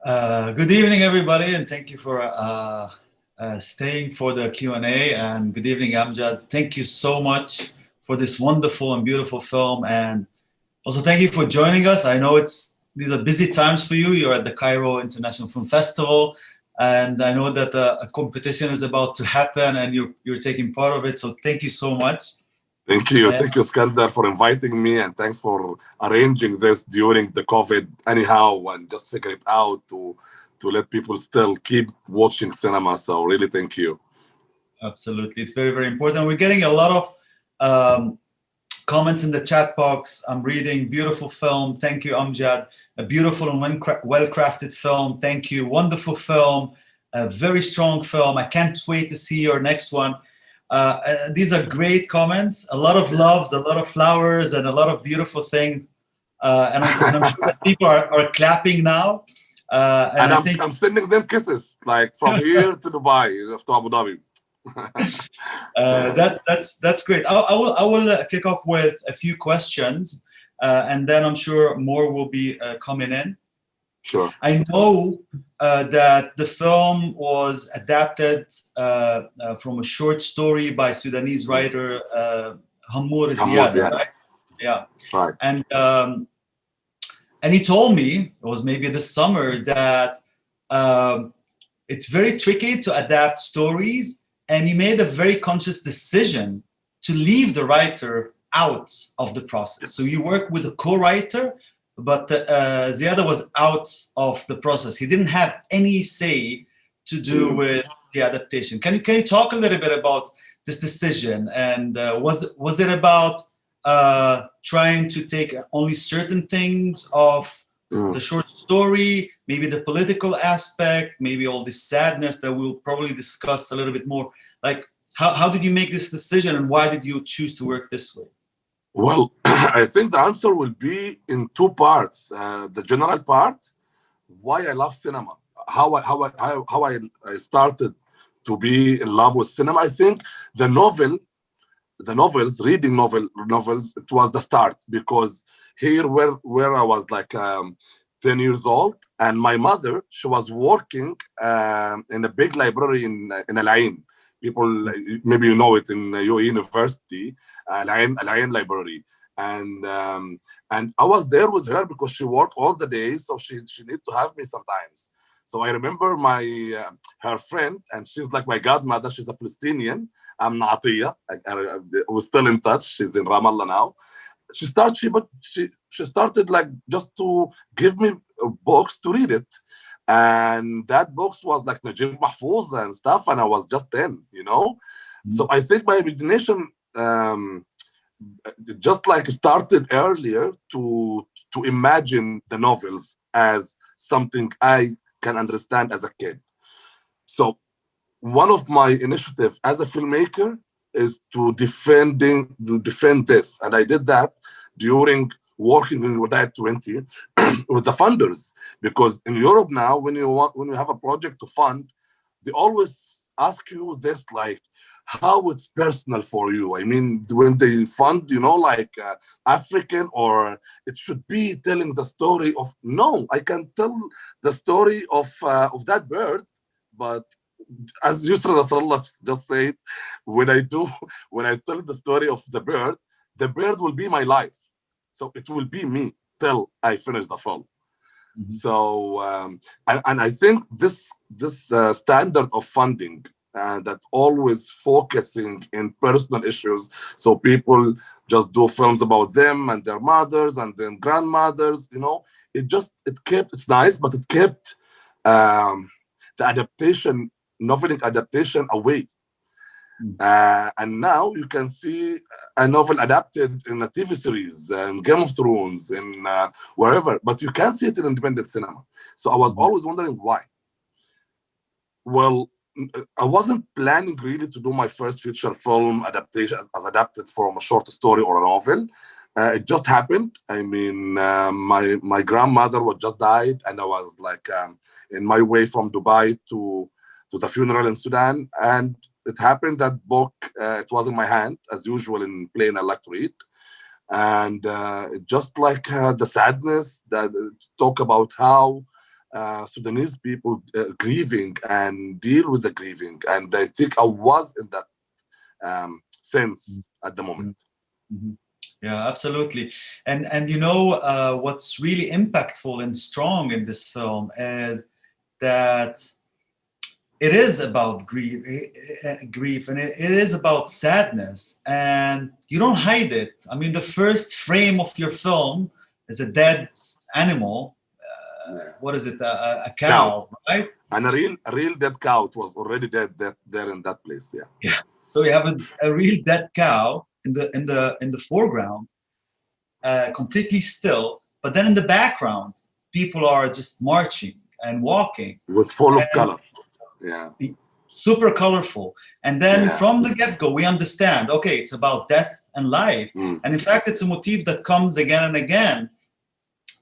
Good evening, everybody, and thank you for staying for the Q&A. And good evening, Amjad. Thank you so much for this wonderful and beautiful film. And also thank you for joining us. I know these are busy times for you. You're at the Cairo International Film Festival, and I know that a competition is about to happen, and you're taking part of it. So thank you so much. Thank you, Scandar, for inviting me, and thanks for arranging this during the COVID. Anyhow, and just figure it out to let people still keep watching cinema. So really, thank you. Absolutely, it's very, very important. We're getting a lot of comments in the chat box. I'm reading beautiful film. Thank you, Amjad. A beautiful and well-crafted film. Thank you. Wonderful film. A very strong film. I can't wait to see your next one. These are great comments. A lot of loves, a lot of flowers, and a lot of beautiful things. And I'm sure that people are clapping now. And I'm sending them kisses, like from here to Dubai, to Abu Dhabi. That's great. I will kick off with a few questions, and then I'm sure more will be coming in. Sure. I know that the film was adapted from a short story by Sudanese writer Hamour Ziada, right? Yeah. Right. And he told me, it was maybe this summer, that it's very tricky to adapt stories, and he made a very conscious decision to leave the writer out of the process. So you work with a co-writer, but Ziada was out of the process. He didn't have any say to do with the adaptation. Can you talk a little bit about this decision? And was it about trying to take only certain things of the short story, maybe the political aspect, maybe all this sadness that we'll probably discuss a little bit more? Like, how did you make this decision, and why did you choose to work this way? Well, I think the answer will be in two parts. The general part, why I love cinema, how I started to be in love with cinema. I think the novels, reading novels, it was the start, because here where I was like 10 years old, and my mother, she was working in a big library in Al Ain. People, maybe you know it, in UAE University, Al Ain Library. And I was there with her because she worked all the days, so she need to have me sometimes. So I remember her friend, and she's like my godmother. She's a Palestinian. I'm Natia. We're still in touch. She's in Ramallah now. She started like just to give me books to read it. And that books was like Najib Mahfouz and stuff, and I was just 10, you know? Mm-hmm. So I think my imagination just like started earlier to imagine the novels as something I can understand as a kid. So one of my initiatives as a filmmaker is to defend this. And I did that during working in NYUAD 20 with the funders, because in Europe now, when you have a project to fund, they always ask you this, like, how it's personal for you. I mean, when they fund, like African, or it should be telling the story of, no, I can tell the story of that bird, but as Yusra Nasrallah just said, when I tell the story of the bird will be my life. So it will be me till I finish the film. Mm-hmm. So, and I think this standard of funding that always focusing in personal issues, so people just do films about them and their mothers and then grandmothers, it's nice, but it kept the noveling adaptation away. And now you can see a novel adapted in a TV series and Game of Thrones and wherever, but you can't see it in independent cinema. So I was always wondering why. Well, I wasn't planning really to do my first feature film adaptation as adapted from a short story or a novel. It just happened. I mean, my grandmother was just died, and I was like in my way from Dubai to the funeral in Sudan, and it happened that book, it was in my hand, as usual in plane I like to read. And just like the sadness, that talk about how Sudanese people grieving and deal with the grieving. And I think I was in that sense at the moment. Mm-hmm. Yeah, absolutely. And what's really impactful and strong in this film is that it is about grief, and it is about sadness, and you don't hide it. I mean, the first frame of your film is a dead animal. What is it? A cow, right? And a real dead cow. It was already dead there in that place. Yeah. Yeah. So you have a real dead cow in the foreground, completely still. But then in the background, people are just marching and walking. With full of color. Yeah. Super colorful. And then from the get-go, we understand, okay, it's about death and life. And in fact, it's a motif that comes again and again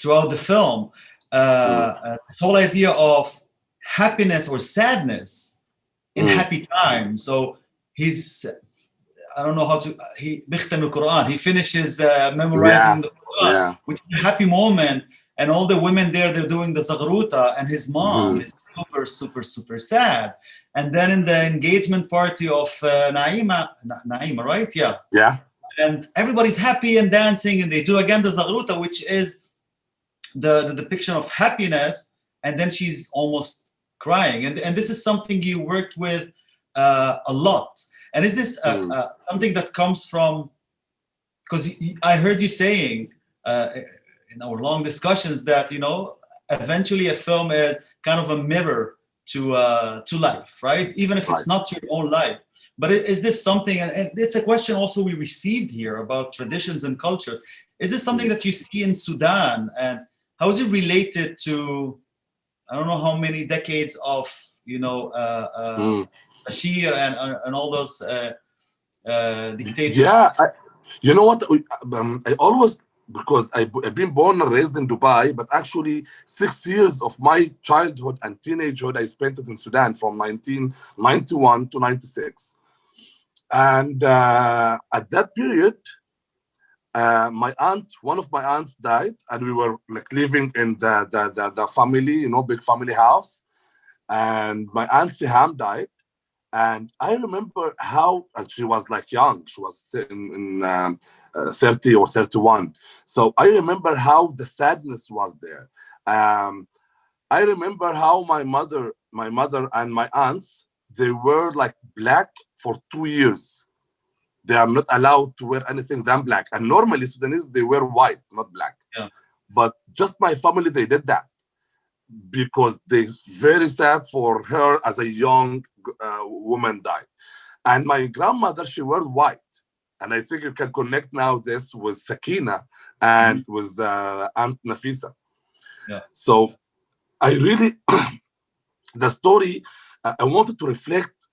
throughout the film. This whole idea of happiness or sadness in happy times. So I don't know how to, he bikhtam al-Quran, he finishes memorizing the Quran, which is a happy moment. And all the women there, they're doing the zaghruta, and his mom is super, super, super sad. And then in the engagement party of Naima, right? Yeah. Yeah. And everybody's happy and dancing, and they do again the zaghruta, which is the depiction of happiness. And then she's almost crying. And this is something you worked with a lot. And is this something that comes from, because I heard you saying, in our long discussions that eventually a film is kind of a mirror to life, right? Even if it's not your own life. But is this something, and it's a question also we received here about traditions and cultures. Is this something that you see in Sudan, and how is it related to, I don't know how many decades of Bashir and all those dictators? Yeah, you know what? I always, because I've been born and raised in Dubai, but actually 6 years of my childhood and teenagehood, I spent it in Sudan from 1991 to 96. And at that period, one of my aunts died, and we were like living in the family, big family house. And my aunt Siham died. And I remember how, and she was like young, she was in 30 or 31. So I remember how the sadness was there. I remember how my mother and my aunts, they were like black for 2 years. They are not allowed to wear anything than black. And normally Sudanese, they wear white, not black. Yeah. But just my family, they did that because they're very sad for her as a young woman died. And my grandmother, she wore white. And I think you can connect now this with Sakina and with Aunt Nafisa. Yeah. So I really, the story, I wanted to reflect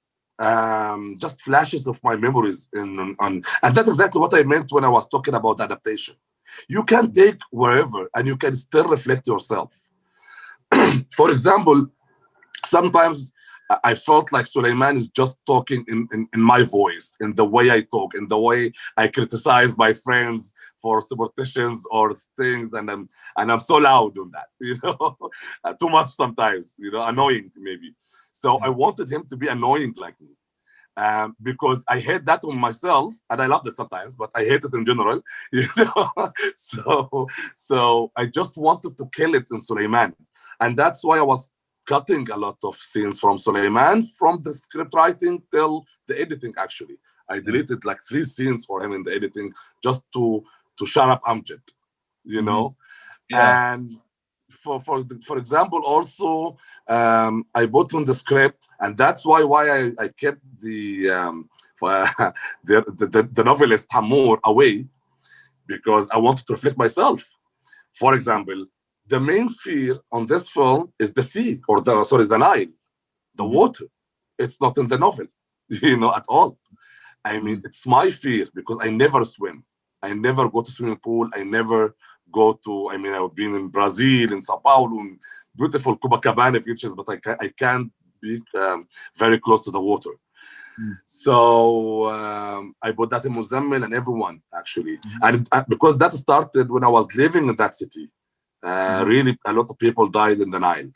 just flashes of my memories and that's exactly what I meant when I was talking about adaptation. You can take wherever and you can still reflect yourself. For example, sometimes I felt like Suleiman is just talking in my voice, in the way I talk, in the way I criticize my friends for superstitions or things, and I'm so loud on that, too much sometimes, annoying maybe. So I wanted him to be annoying like me. Because I hate that on myself, and I love it sometimes, but I hate it in general, So I just wanted to kill it in Suleiman. And that's why I was cutting a lot of scenes from Suleiman, from the script writing till the editing, actually. I deleted like 3 scenes for him in the editing just to shut up Amjad, Yeah. And for example, also, I put on the script, and that's why I kept the novelist Hammour away, because I wanted to reflect myself. For example, the main fear on this film is the sea, or the Nile, the water. It's not in the novel, at all. I mean, it's my fear because I never swim. I never go to swimming pool. I never go to, I've been in Brazil, in Sao Paulo, in beautiful Copacabana beaches, but I can't be very close to the water. So I put that in Muzamil and everyone, actually. And because that started when I was living in that city. Really, a lot of people died in the Nile.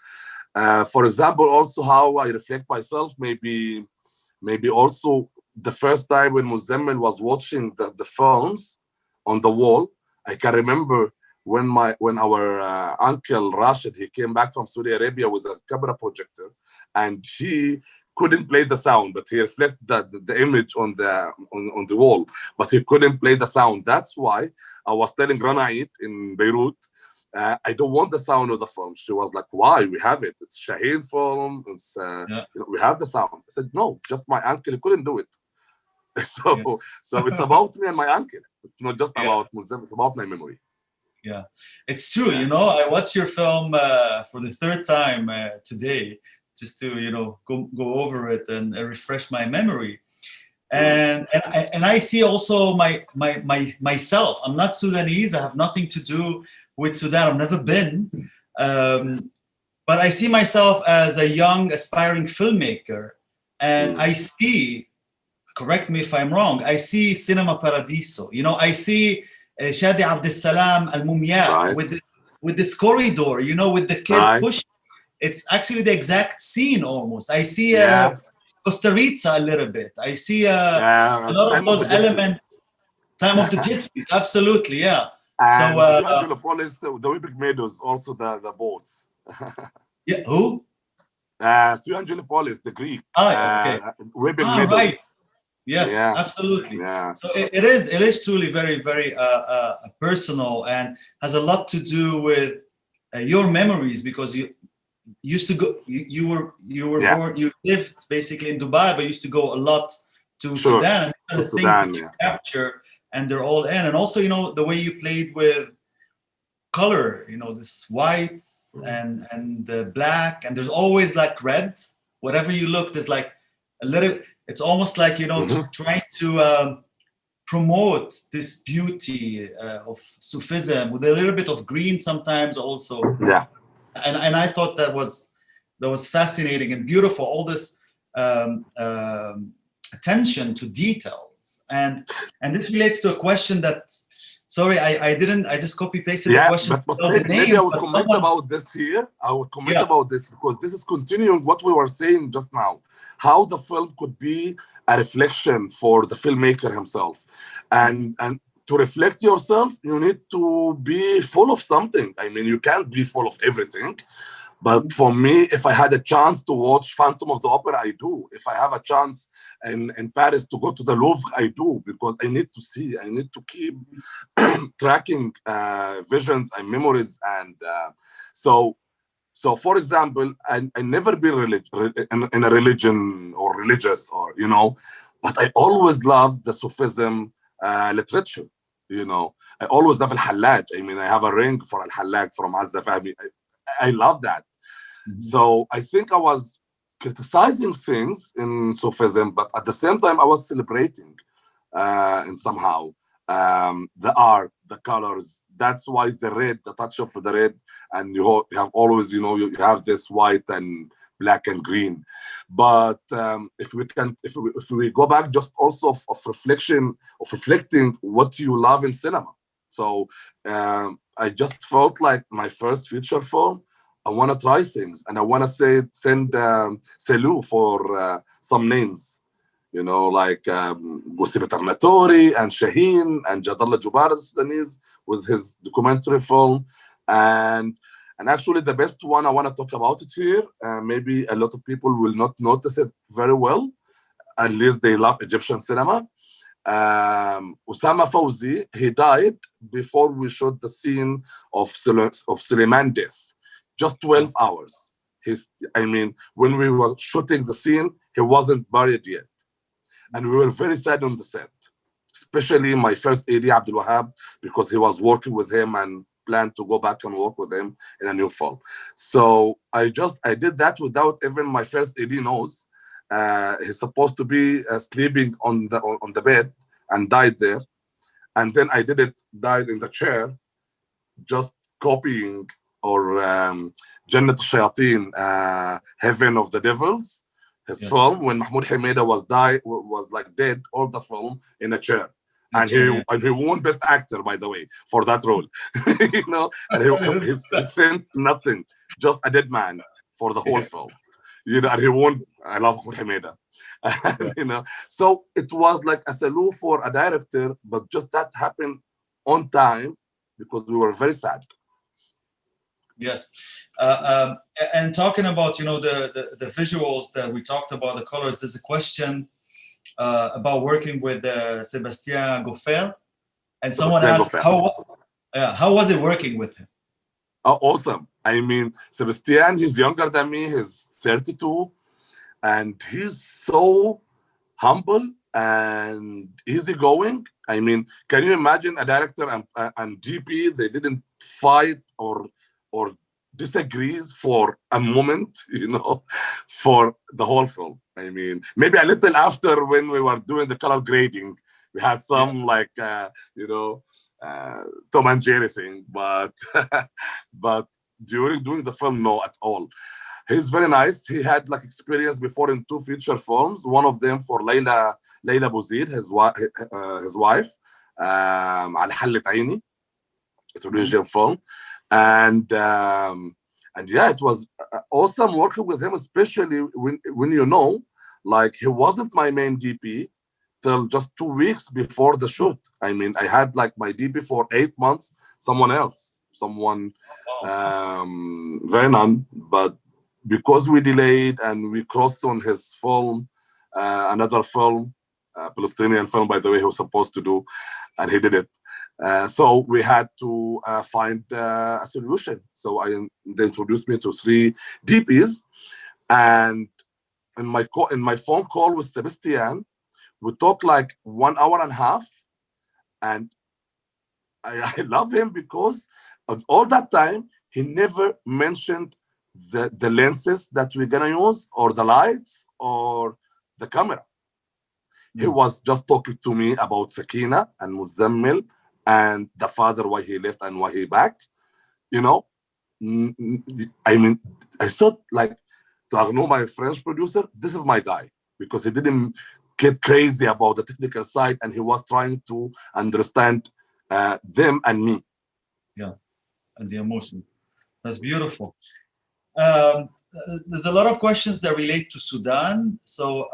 For example, also how I reflect myself, maybe also the first time when Muzamil was watching the films on the wall, I can remember when our uncle Rashid, he came back from Saudi Arabia with a camera projector, and he couldn't play the sound, but he reflected the image on the wall, but he couldn't play the sound. That's why I was telling Ranait in Beirut, I don't want the sound of the film. She was like, why? We have it. It's Shaheen film. It's, we have the sound. I said, no, just my uncle. He couldn't do it. So it's about me and my uncle. It's not just about Muslim. It's about my memory. Yeah, it's true. You know, I watched your film for the third time today, just to go over it and refresh my memory. And I see also myself. I'm not Sudanese. I have nothing to do with Sudan. I've never been, but I see myself as a young aspiring filmmaker, and I see. Correct me if I'm wrong. I see Cinema Paradiso. I see Shadi Abdessalam Al Mumia with this corridor. With the kid pushing. It's actually the exact scene almost. I see Costa Rica a little bit. I see a lot of those elements. Time of the Gypsies, absolutely, yeah. And so, the Whipping Meadows, also the boats. Yeah, who? 300 Polis, the Greek. Okay. Whipping Meadows. Right. Yes, absolutely. Yeah. So it is truly very, very personal, and has a lot to do with your memories, because you used to go. You were born. You lived basically in Dubai, but used to go a lot to Sudan. And the things that you capture, and they're all in. And also, the way you played with color. This white and the black, and there's always like red. Whatever you look, there's like a little. It's almost like trying to promote this beauty of Sufism with a little bit of green sometimes also. Yeah. And I thought that was fascinating and beautiful. All this attention to details, and this relates to a question that. Sorry, I just copy pasted the question. But maybe I will comment about this here. I will comment about this because this is continuing what we were saying just now. How the film could be a reflection for the filmmaker himself, and to reflect yourself, you need to be full of something. I mean, you can't be full of everything. But for me, if I had a chance to watch Phantom of the Opera, I do. If I have a chance in Paris to go to the Louvre, I do, because I need to see. I need to keep tracking visions and memories. And so for example, I never been in a religion or religious but I always loved the Sufism literature. I always love Al-Hallaj. I mean, I have a ring for Al-Hallaj from Azza Fahmi. I love that. So I think I was criticizing things in Sufism, but at the same time, I was celebrating in somehow the art, the colors. That's why the red, the touch of the red, and you have always, you have this white and black and green. But if we go back just also of reflecting what you love in cinema. So I just felt like my first feature film, I want to try things, and I want to send Selou for some names, like Gussi Betarnatori and Shaheen and Jadallah Jubar, the Sudanese, with his documentary film. And actually the best one I want to talk about it here, maybe a lot of people will not notice it very well, at least they love Egyptian cinema. Osama Fawzi, he died before we shot the scene of Suleiman death, just 12 hours. When we were shooting the scene, he wasn't buried yet. And we were very sad on the set, especially my first AD, Abdul Wahab, because he was working with him and planned to go back and work with him in a new film. So I did that without even my first AD knows. He's supposed to be sleeping on the bed and died there. And then I died in the chair, just copying or Jannat al-Shayateen, Heaven of the Devils, his film, when Mahmoud Hamida was like dead, all the film in a chair. And Yeah. he won Best Actor, by the way, for that role. You know, and he sent nothing, just a dead man for the whole film. You know, and he won. I love Jorge Meda. And, you know, so it was like a salute for a director, but just that happened on time because we were very sad. Yes. And talking about, you know, the visuals that we talked about, the colors, there's a question about working with Sébastien Goepfert. And someone Sébastien asked, Goepfert. how was it working with him? Awesome. I mean, Sébastien, he's younger than me. He's 32. And he's so humble and easygoing. I mean, can you imagine a director and DP, they didn't fight or disagrees for a moment, you know, for the whole film. I mean, maybe a little after when we were doing the color grading, we had some like, you know, Tom and Jerry thing, but but during doing the film, no, at all. He's very nice. He had like experience before in 2 feature films. One of them for Leila Bouzid, his wife, على حلة عيني. It's a Norwegian film, and yeah, it was awesome working with him, especially when you know, like he wasn't my main DP till just 2 weeks before the shoot. I mean, I had like my DP for 8 months, someone else, very none, but because we delayed and we crossed on his film, another film, Palestinian film, by the way, he was supposed to do, and he did it. So we had to find a solution. So they introduced me to 3 DPs, and in my phone call with Sébastien, we talked like 1 hour and a half, and I love him because all that time he never mentioned the lenses that we're gonna use or the lights or the camera. He was just talking to me about Sakina and Muzamil and the father, why he left and why he back. You know, I mean, I thought like, to Arnaud, my French producer, this is my guy, because he didn't get crazy about the technical side and he was trying to understand them and me. Yeah, and the emotions. That's beautiful. There's a lot of questions that relate to Sudan. So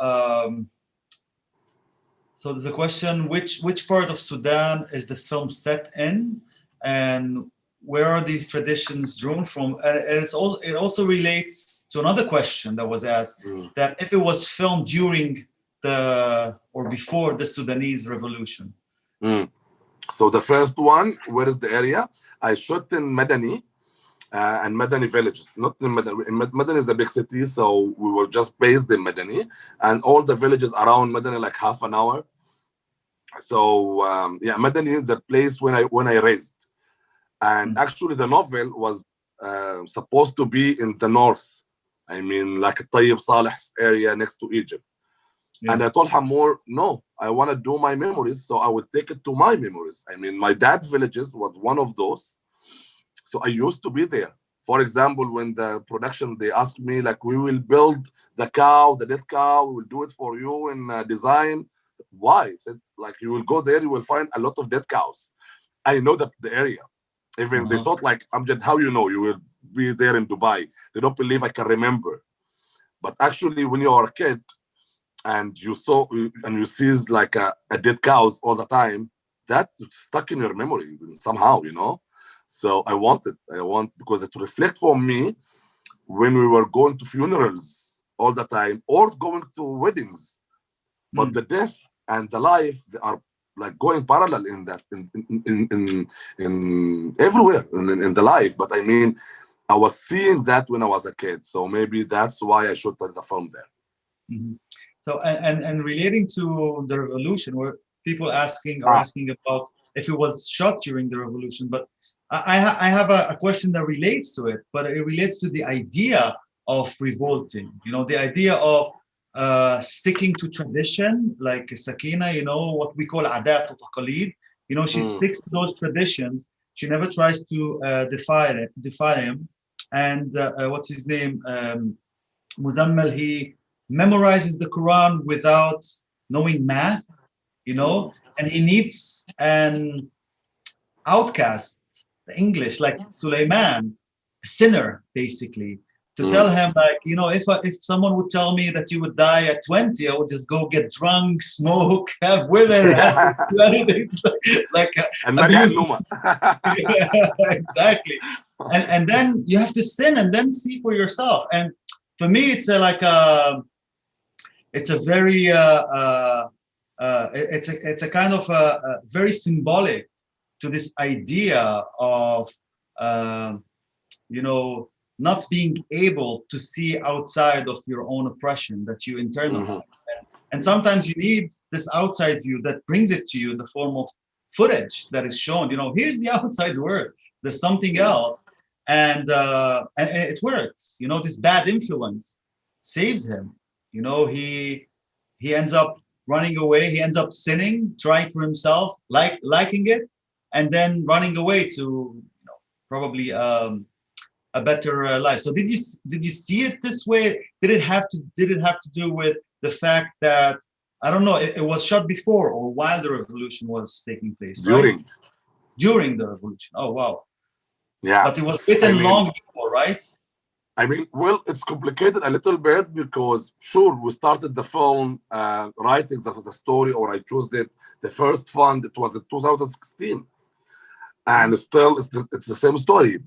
there's a question: which part of Sudan is the film set in, and where are these traditions drawn from? And it also relates to another question that was asked: that if it was filmed during or before the Sudanese revolution. So the first one, where is the area? I shot in Madani. And Madani villages, not in Madani. Madani is a big city, so we were just based in Madani, and all the villages around Madani, like half an hour. So yeah, Madani is the place when I raised, and actually the novel was supposed to be in the north. I mean, like Tayyib Saleh's area next to Egypt. Yeah. And I told Hamor, no, I want to do my memories, so I would take it to my memories. I mean, my dad's villages was one of those. So I used to be there. For example, when the production, they asked me, like, we will build the cow, the dead cow, we will do it for you in design. Why? I said, like, you will go there, you will find a lot of dead cows. I know the area. Even they thought, like, Amjad, how you know? You will be there in Dubai. They don't believe I can remember. But actually, when you are a kid and you see like a dead cows all the time, that stuck in your memory somehow, you know? So I want because it reflects for me when we were going to funerals all the time or going to weddings. But the death and the life, they are like going parallel in that, in everywhere in the life. But I mean, I was seeing that when I was a kid. So maybe that's why I shot the film there. Mm-hmm. So, and relating to the revolution, where people are asking about if it was shot during the revolution, but I have a question that relates to it, but it relates to the idea of revolting, you know, the idea of sticking to tradition, like Sakina, you know, what we call adat or taqalid, you know, she sticks to those traditions. She never tries to defy them. And what's his name? Muzamil, he memorizes the Quran without knowing math, you know, and he needs an outcast, English, like Suleiman, a sinner, basically, to tell him, like, you know, if someone would tell me that you would die at 20, I would just go get drunk, smoke, have women, ask them to do anything, like and abuse. yeah, Exactly. And then you have to sin and then see for yourself. And for me, it's it's a very it's a kind of very symbolic to this idea of you know, not being able to see outside of your own oppression that you internalize. And sometimes you need this outside view that brings it to you in the form of footage that is shown. You know, here's the outside world. There's something else, and it works. You know, this bad influence saves him. You know, he ends up running away. He ends up sinning, trying for himself, liking it, and then running away to, you know, probably a better life. So did you see it this way? Did it have to do with the fact that, I don't know, it was shot before or while the revolution was taking place? During the revolution. Oh wow. Yeah. But it was written long before, right? I mean, well, it's complicated a little bit because, sure, we started the film writing the story, or I chose the first fund. It was in 2016, and still it's the same story.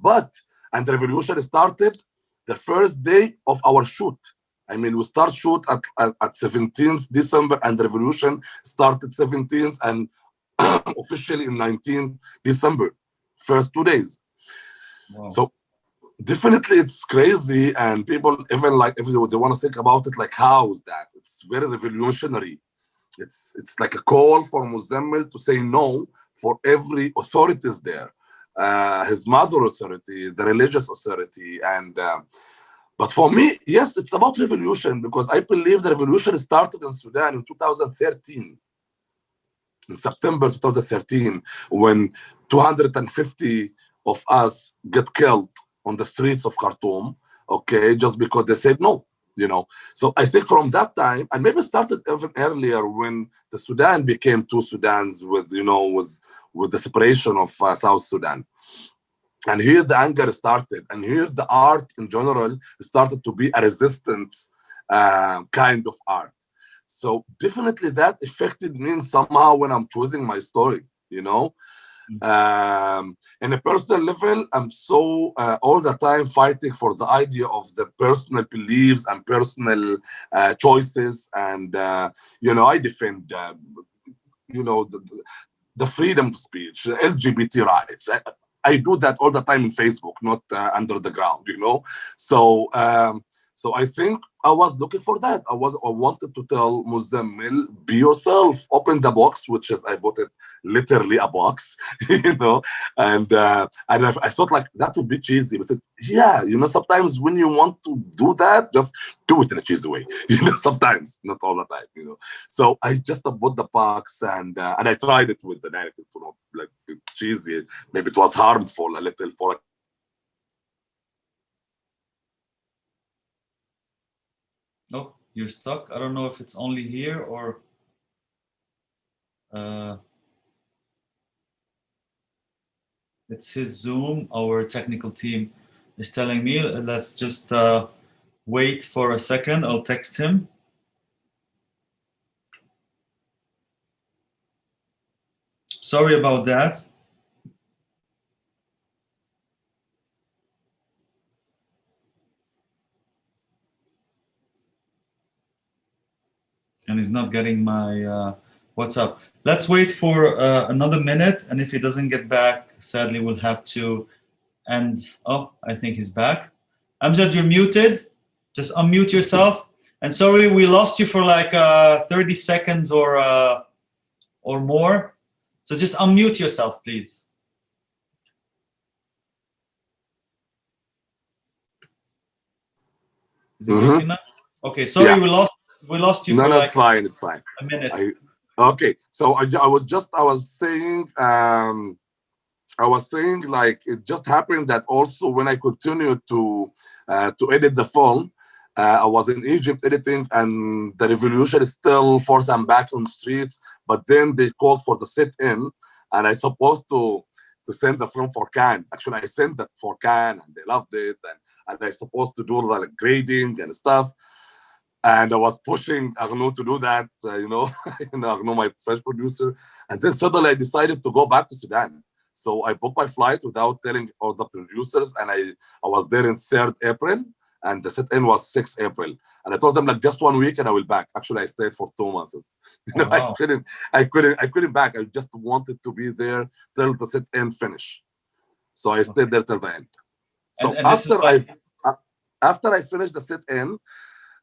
And the revolution started the first day of our shoot. I mean, we start shoot at 17th December, and the revolution started 17th and officially in 19th December, first 2 days. Wow. So definitely it's crazy, and people even like, if they want to think about it, like, how is that? It's very revolutionary. It's like a call for Muzamil to say no for every authorities there. His mother authority, the religious authority, and but for me, yes, it's about revolution, because I believe the revolution started in Sudan in 2013, in September 2013, when 250 of us get killed on the streets of Khartoum, okay, just because they said no, you know. So I think from that time, and maybe started even earlier, when the Sudan became two Sudans with, you know, with the separation of South Sudan. And here the anger started, and here the art in general started to be a resistance kind of art. So definitely that affected me somehow when I'm choosing my story, you know. In a personal level, I'm so all the time fighting for the idea of the personal beliefs and personal choices, and you know, I defend you know, the freedom of speech, LGBT rights. I do that all the time in Facebook, not under the ground, you know. So so I think I was looking for that. I wanted to tell Muzamil, be yourself, open the box, which is, I bought it literally a box, you know, and I thought like that would be cheesy, but yeah, you know, sometimes when you want to do that, just do it in a cheesy way, you know, sometimes, not all the time, you know. So I just bought the box, and I tried it with the narrative to not like cheesy. Maybe it was harmful a little for. Oh, you're stuck. I don't know if it's only here or it's his Zoom. Our technical team is telling me, let's just wait for a second. I'll text him. Sorry about that. And he's not getting my WhatsApp. Let's wait for another minute, and if he doesn't get back, sadly, we'll have to end. Oh, I think he's back. Amjad, you're muted. Just unmute yourself. And sorry, we lost you for like 30 seconds or more. So just unmute yourself, please. Is it working now? Okay, sorry, yeah. we lost you for like it's fine. It's fine. A minute. Okay, so I was saying like it just happened that also when I continued to edit the film, I was in Egypt editing, and the revolution is still forced. I'm back on streets, but then they called for the sit-in, and I supposed to send the film for Cannes. Actually, I sent that for Cannes, and they loved it, and I supposed to do the like, grading and stuff. And I was pushing Arnaud to do that, Arnaud, my French producer. And then suddenly I decided to go back to Sudan. So I booked my flight without telling all the producers, and I was there in 3rd April, and the sit-in was 6th April. And I told them like just 1 week and I will back. Actually, I stayed for 2 months. Oh, wow. I couldn't back. I just wanted to be there till the sit-in finish. So I stayed there till the end. So after I finished the sit-in,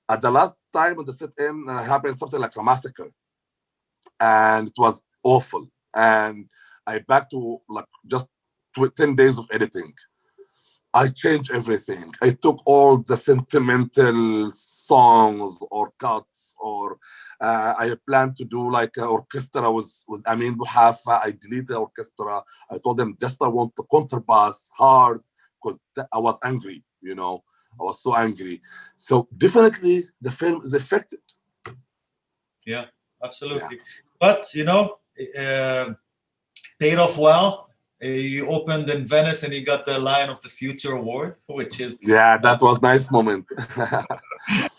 at the last time of the sit-in happened something like a massacre, and it was awful. And I back to like just 10 days of editing. I changed everything. I took all the sentimental songs or cuts, or I planned to do like an orchestra with Amin Buhafa. I deleted the orchestra. I told them just I want the contrabass hard, because I was angry, I was so angry. So definitely the film is affected. Yeah, absolutely. Yeah. But, paid off well. You opened in Venice and you got the Lion of the Future award, which is... Yeah, that was a nice moment.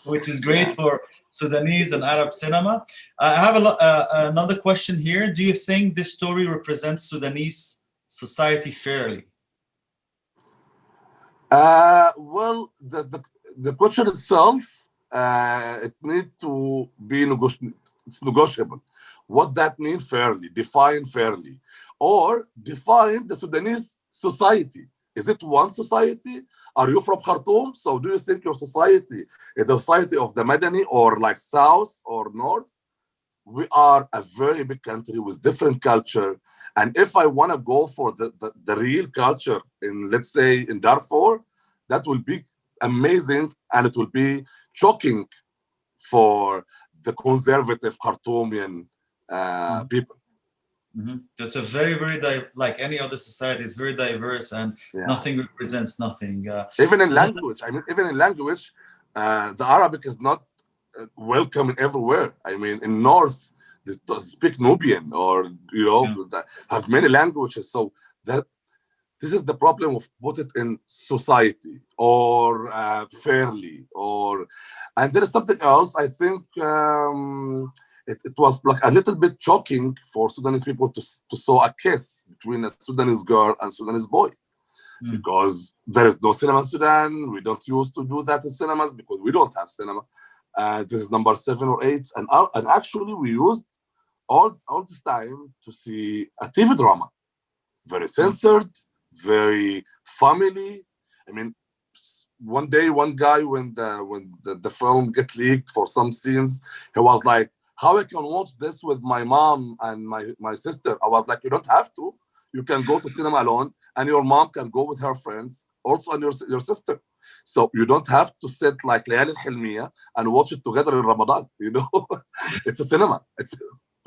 Which is great for Sudanese and Arab cinema. I have another question here. Do you think this story represents Sudanese society fairly? Well, the question itself, it needs to be it's negotiable. What that means fairly, define fairly, or define the Sudanese society. Is it one society? Are you from Khartoum? So do you think your society is the society of the Madani, or like South or North? We are a very big country with different culture. And if I want to go for the real culture in, let's say, in Darfur, that will be amazing, and it will be shocking for the conservative Khartoumian people. Mm-hmm. That's a very, very, like any other society, it's very diverse, and nothing represents nothing. Even in language, the Arabic is not welcome everywhere. I mean, in North, they speak Nubian, or, have many languages. So that this is the problem of put it in society, or fairly, and there is something else. I think it was like a little bit shocking for Sudanese people to saw a kiss between a Sudanese girl and Sudanese boy, because there is no cinema in Sudan. We don't used to do that in cinemas because we don't have cinema. This is number 7 or 8, and actually we used all this time to see a TV drama, very censored, very family. I mean, one day, one guy, when the film get leaked for some scenes, he was like, how I can watch this with my mom and my sister? I was like, you don't have to. You can go to cinema alone, and your mom can go with her friends, also, and your sister. So you don't have to sit like Layali al-Hilmiya and watch it together in Ramadan, It's a cinema. It's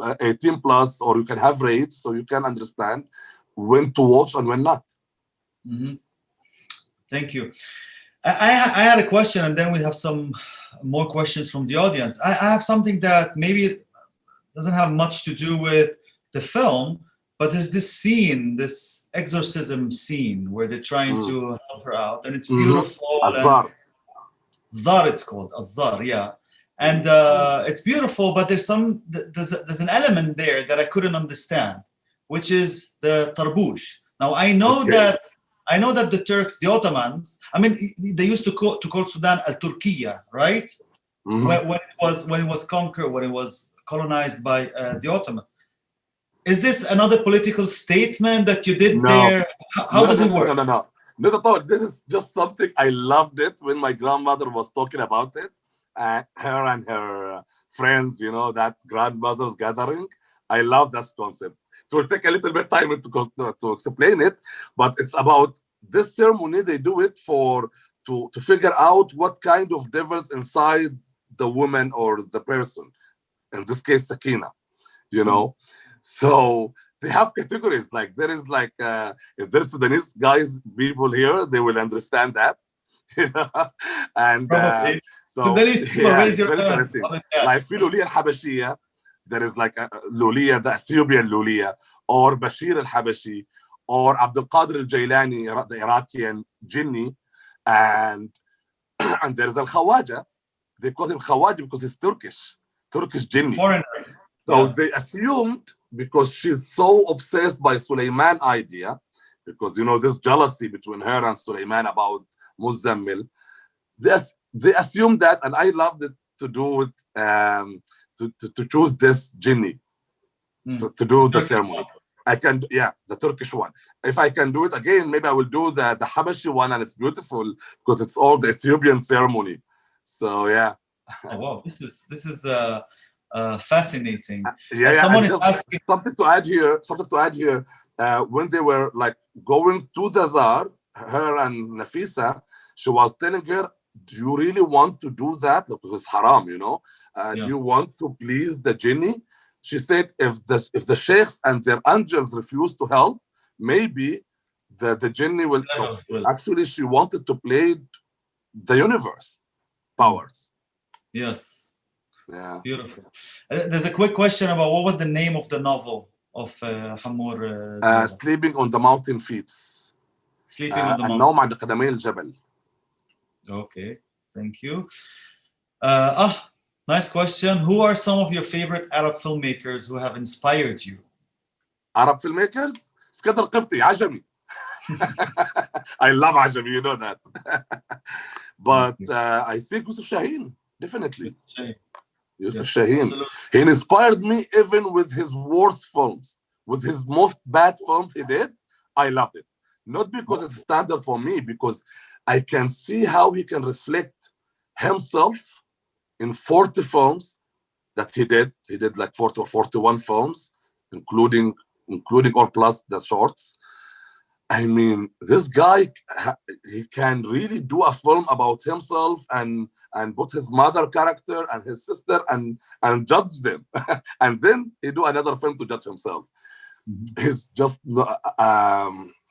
18 plus, or you can have rates, so you can understand when to watch and when not. Mm-hmm. Thank you. I had a question, and then we have some more questions from the audience. I have something that maybe doesn't have much to do with the film, but there's this scene, this exorcism scene, where they're trying to help her out, and it's beautiful. Azar. Zar, it's called Azar, yeah. And it's beautiful, but there's an element there that I couldn't understand, which is the tarbush. Now I know that the Turks, the Ottomans, I mean, they used to call Sudan al-Turkiya, right? When it was conquered, when it was colonized by the Ottoman. Is this another political statement that you did there? How does it work? No. Not at all. This is just something I loved it when my grandmother was talking about it. Her and her friends, that grandmother's gathering. I love that concept. It will take a little bit time to explain it, but it's about this ceremony. They do it to figure out what kind of devils inside the woman or the person. In this case, Sakina. So they have categories. Like there is if there's Sudanese people here, they will understand that. you know? And Probably. so Sudanese people yeah, raise it's your very hands. interesting. Yeah. Like في لولية الحبشية, there is like a Lulia, the Ethiopian Lulia, or Bashir al-Habashi, or Abdul Qadir al-Jailani, the Iraqian Jinni, and and there's al-Khawaja. They call him Khawaja because he's Turkish Jinni. Foreigner. So Yeah. they assumed, because she's so obsessed by Sulaiman idea, because you know this jealousy between her and Sulaiman about Muzamil, they assumed that, and I loved it to do it, to choose this Jinni to do the ceremony. I can, yeah, the Turkish one. If I can do it again, maybe I will do the Habashi one, and it's beautiful because it's all the Ethiopian ceremony. So yeah. Oh wow, this is fascinating. Yeah, Someone and is just asking. something to add here. When they were like going to the Tsar, her and Nafisa, she was telling her, "Do you really want to do that? Because it's haram, you know. Do you want to please the Jinni?" She said, "If the sheikhs and their angels refuse to help, maybe the Jinni will." So actually, she wanted to play the universe powers. Yes. Yeah. It's beautiful. There's a quick question about what was the name of the novel of Hamour Ziyara? Sleeping on the Mountain Feet. Sleeping on the Mountain. النوم عند قدمي الجبل. Okay, thank you. Nice question. Who are some of your favorite Arab filmmakers who have inspired you? Arab filmmakers? Scandar Copti, Ajami. I love Ajami, you know that. But I think Yusuf Shaheen, definitely. Yusuf Shaheen. He inspired me even with his worst films. With his most bad films he did, I loved it. Not because it's standard for me, because I can see how he can reflect himself in 40 films that he did. He did like 40 or 41 films, including or plus the shorts. I mean, this guy, he can really do a film about himself and put his mother character and his sister and judge them. And then he do another film to judge himself. He's just,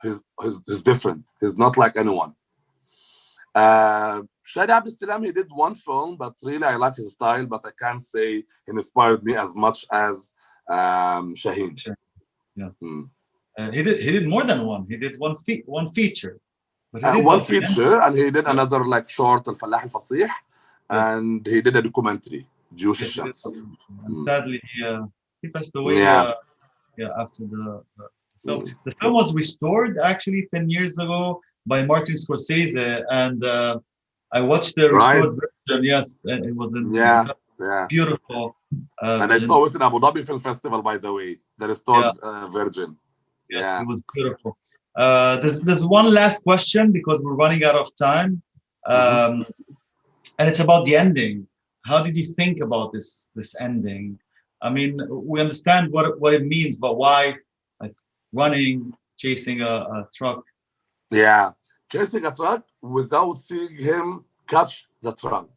he's different. He's not like anyone. Shadi Abdel Salam, he did one film, but really I like his style, but I can't say he inspired me as much as Shaheen. Sure. Yeah. He did more than one. He did one feature. But he did one feature, and he did another like short, Al-Falah Al-Fasih, and he did a documentary, Jiyush Al-Shams. And sadly, he passed away after the film. The film was restored actually 10 years ago by Martin Scorsese, and I watched the restored version. Yes, and it was beautiful. And I saw it in Abu Dhabi Film Festival, by the way, the restored version. Yes, it was beautiful. There's one last question because we're running out of time, and it's about the ending. How did you think about this ending? I mean, we understand what it means, but why, like running, chasing a truck? Yeah, chasing a truck without seeing him catch the truck.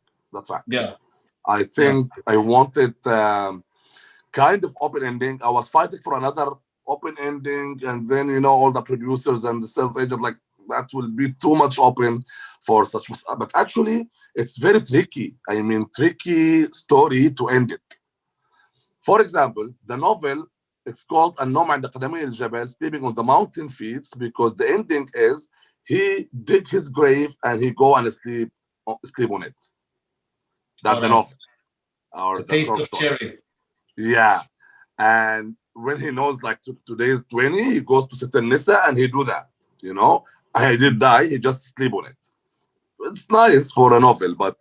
Yeah, I think I wanted kind of open ending. I was fighting for another open ending, and then all the producers and the sales agent like that will be too much open for such. But actually, it's very tricky. I mean, tricky story to end it. For example, the novel, it's called النوم عند قدمي الجبل, sleeping on the mountain feet, because the ending is he dig his grave and he go and sleep on it. That's the novel. Or the taste of cherry. Yeah. And when he knows like today is 20, he goes to Sitan Nisa and he do that. I did die, he just sleep on it. It's nice for a novel, but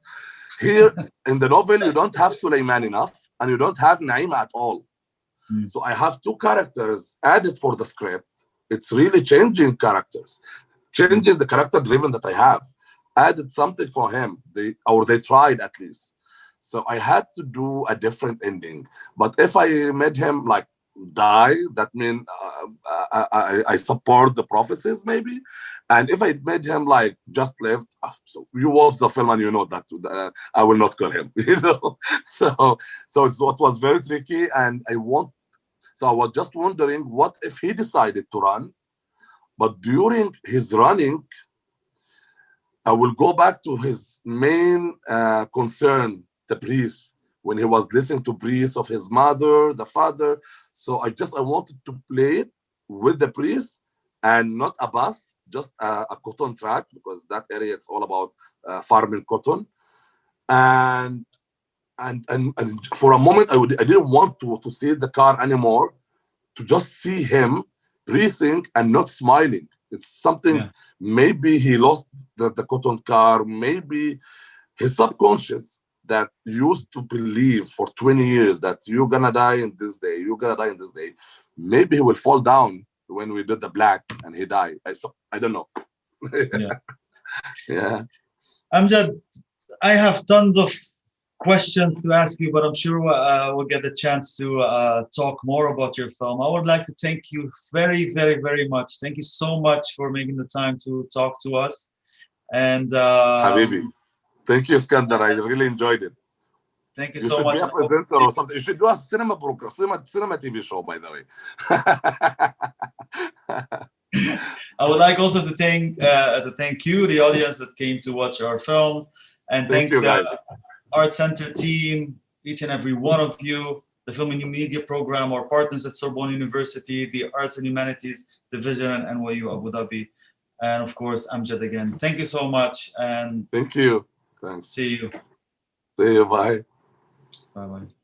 here in the novel, you don't have Sulaiman enough and you don't have Naima at all. So I have two characters added for the script. It's really changing characters, changing the character driven that I have. Added something for him, they tried at least. So I had to do a different ending. But if I made him like die, that means I support the prophecies maybe. And if I made him like just left, so you watch the film and you know that I will not kill him. So it was very tricky, and I was just wondering what if he decided to run, but during his running, I will go back to his main concern, the priest, when he was listening to priest of his mother, the father. So I wanted to play it with the priest and not a bass, just a cotton track, because that area it's all about farming cotton. And for a moment I didn't want to see the car anymore, to just see him breathing and not smiling. It's something, maybe he lost the cotton car, maybe his subconscious that used to believe for 20 years that you're gonna die in this day, you're gonna die in this day. Maybe he will fall down when we did the black and he died. I don't know. Yeah. Amjad, I have tons of questions to ask you, but I'm sure we'll get the chance to talk more about your film. I would like to thank you very, very, very much. Thank you so much for making the time to talk to us. And Habibi, thank you, Scandar. I really enjoyed it. Thank you so much. You should be a presenter or something. You should do a cinema program, cinema TV show, by the way. I would like also to thank you, the audience that came to watch our film, and thank you, guys. Art Center team, each and every one of you, the Film and New Media Program, our partners at Sorbonne University, the Arts and Humanities Division at NYU Abu Dhabi, and of course, Amjad again. Thank you so much, and thank you. Thanks. See you. See you. Bye. Bye-bye.